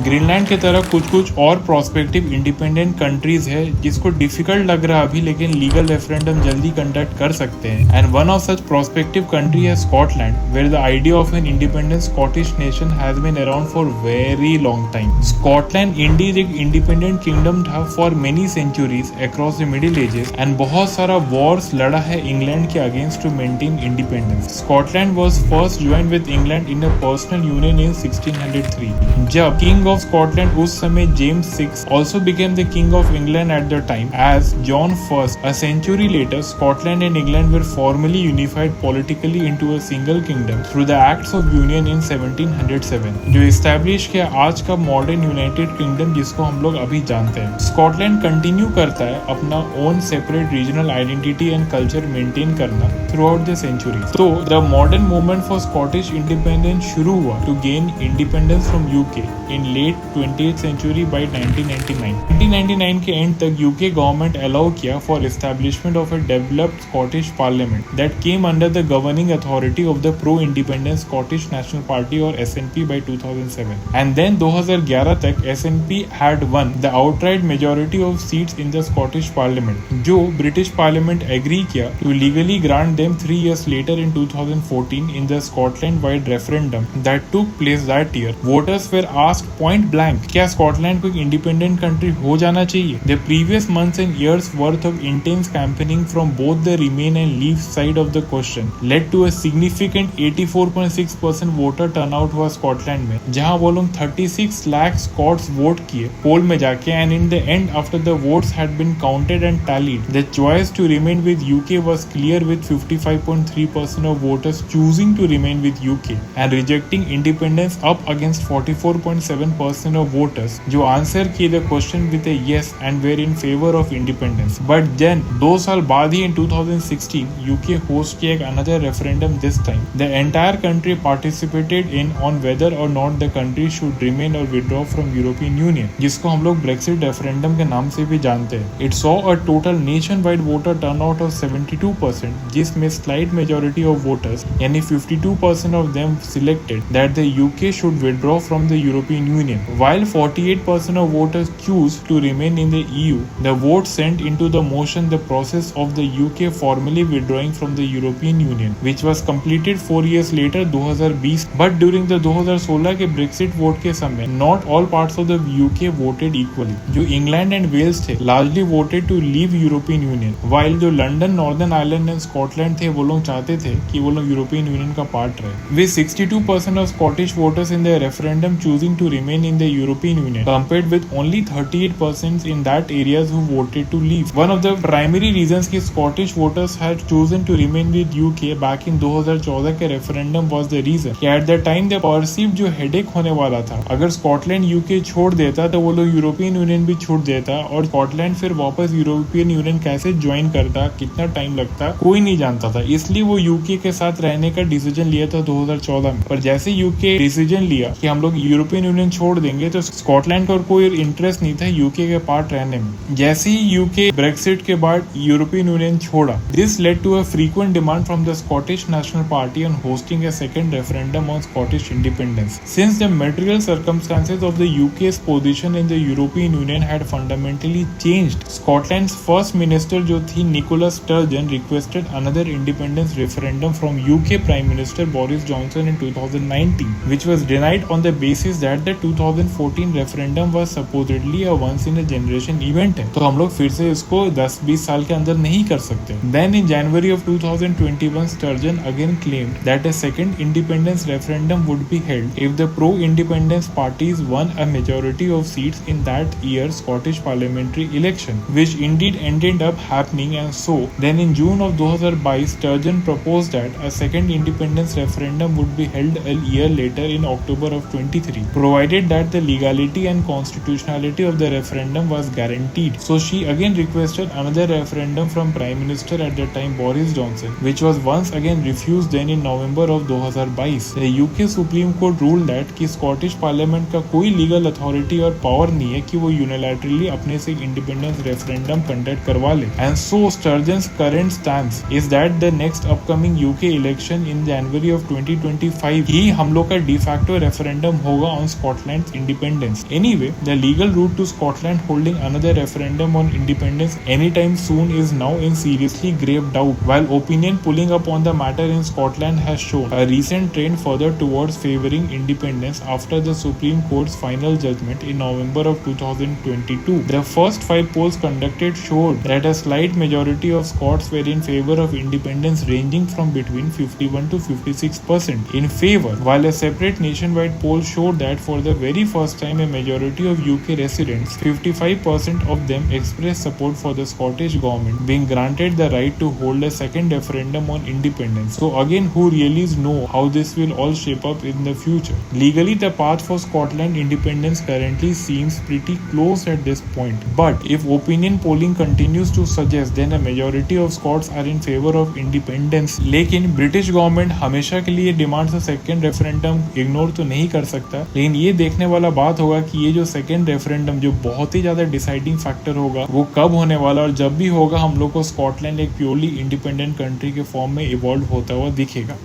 Greenland की तरह कुछ कुछ और प्रोस्पेक्टिव इंडिपेंडेंट कंट्रीज है जिसको डिफिकल्ट लग रहा अभी, लेकिन लीगल रेफरेंडम जल्दी कंडक्ट कर सकते हैं। And one of such prospective country है Scotland, where the idea of an independent Scottish nation has been around for very long time. Scotland indeed एक इंडिपेंडेंट किंगडम था for many centuries across the middle ages, and बहुत सारा wars लड़ा है England के against to maintain independence. Scotland was first join with England in a personal union in 1603, जब king of Scotland उस समय James VI also became the king of England at the time, as John I. A century later, Scotland and England were formally unified politically into a single kingdom through the Acts of Union in 1707, जो establish किया आज का modern United kingdom जिसको हम लोग अभी जानते हैं। स्कॉटलैंड कंटिन्यू करता है अपना own separate regional identity and culture maintain करना थ्रू आउट द सेंचुरी। तो the modern movement for Scottish independence शुरू हुआ to gain independence from UK in late 20th century by 1999. 1999 के एंड तक यूके गवर्नमेंट अलाउ किया for establishment of a developed Scottish parliament that came under the governing authority of the pro independence Scottish national Party और SNP by 2007. And then 2011 तक SNP had won the outright majority of seats in the Scottish Parliament, जो British parliament agree किया to legally grant them 3 years later in 2014 in the Scotland wide referendum that took place that year. Voters were asked point blank, क्या Scotland को एक independent country हो जाना चाहिए? The previous months and years worth of intense campaigning from both the Remain and Leave side of the question led to a significant 84.6% voter turnout हुआ Scotland में, जहां वो लोग 36 लाख स्कॉट्स वोट किए पोल में जाके, and in the end after the votes had been counted and tallied the choice to remain with UK was clear with 55.3% of voters choosing to remain with UK and rejecting independence up against 44.7% of voters जो answer किए the question with a yes and were in favour of independence. But then 2 साल बाद ही इन 2016 UK host किया एक another referendum, this time the entire country participated in on whether or not the country should remain or withdraw from European union, जिसको हम लोग Brexit referendum के नाम से भी जानते हैं। It saw a total nation wide voter turnout of 72%, जिसमें स्लाइट मेजोरिटी ऑफ वोटर्स यानी 52% of them selected that the UK should withdraw from the European union, while 48% of voters choose to remain in the EU. The vote sent into the motion the process of the UK formally withdrawing from the European Union, which was completed 4 years later 2020. But during the 2016 के Brexit vote के समय not all parts of the UK voted equally. जो England and Wales थे largely voted to leave European Union, while जो London, northern Ireland and Scotland थे वो लोग चाहते थे कि वो लोग यूरोपियन यूनियन का पार्ट रहे। With 62% of Scottish voters in the referendum choosing to remain in the European Union, compared with only 38% in that areas who voted to leave. One of the primary reasons कि Scottish voters had chosen to remain with UK back in 2014 के referendum was the reason कि at that time the perceived जो headache होने वाला था, अगर Scotland UK छोड़ देता तो वो लोग यूरोपियन यूनियन भी छोड़ देता, और स्कॉटलैंड फिर वापस यूरोपियन यूनियन कैसे ज्वाइन करता, कितना टाइम लगता, कोई नहीं जानता था। इसलिए वो यूके के साथ रहने का डिसीजन लिया था 2014 में। पर जैसे यूके डिसीजन लिया कि हम लोग यूरोपियन यूनियन छोड़ देंगे, तो स्कॉटलैंड का कोई इंटरेस्ट नहीं था यूके के पार्ट रहने में। जैसे ही यूके ब्रेक्सिट के बाद यूरोपियन यूनियन छोड़ा, this led to a frequent demand from the Scottish national party on hosting a second referendum on Scottish independence, since the material circumstances of the UK's position in the European union had fundamentally changed. Scotland's first minister जो थी Nicola Sturgeon requested another independence referendum from UK prime minister Boris Johnson in 2019, which was denied on the basis that the 2014 referendum was supposedly a once in a generation event है, तो हम लोग फिर से इसको 10-20 साल के अंदर नहीं कर सकते। Then in January of 2021, Sturgeon again claimed that a second independence referendum would be held if the pro-independence parties won a majority of seats in that year's Scottish parliamentary election, which indeed ended up happening. And so then in June of 2022, Sturgeon proposed that a second independence referendum would be held a year later in October of 23, provided that the legality and constitutionality of the referendum was guaranteed. So she again requested another referendum from Prime Minister at the time Boris Johnson, which was once again refused then in November of 2022. The UK Supreme Court ruled that कि Scottish Parliament का कोई legal authority और power नहीं है कि वो unilaterally अपने से इंडिपेंडेंस रेफरेंडम कंडक्ट करवा ले। And so Sturgeon's current stance is that the next upcoming UK election in January of 2025 ही हम लोग का de facto रेफरेंडम होगा on Scotland Scotland's independence. Anyway, the legal route to Scotland holding another referendum on independence anytime soon is now in seriously grave doubt, while opinion polling upon the matter in Scotland has shown a recent trend further towards favoring independence after the Supreme Court's final judgment in November of 2022. The first 5 polls conducted showed that a slight majority of Scots were in favor of independence, ranging from between 51 to 56% in favor, while a separate nationwide poll showed that for the very first time a majority of UK residents, 55% of them, expressed support for the Scottish government being granted the right to hold a second referendum on independence. So again, who really knows how this will all shape up in the future? Legally, the path for Scotland independence currently seems pretty close at this point, but if opinion polling continues to suggest, then a majority of Scots are in favor of independence. लेकिन British government हमेशा के लिए demands of second referendum ignore तो नहीं कर सकता, लेकिन ये देखने वाला बात होगा कि ये जो सेकेंड रेफरेंडम जो बहुत ही ज्यादा डिसाइडिंग फैक्टर होगा वो कब होने वाला, और जब भी होगा हम लोग को स्कॉटलैंड एक प्योरली इंडिपेंडेंट कंट्री के फॉर्म में इवॉल्व होता हुआ दिखेगा।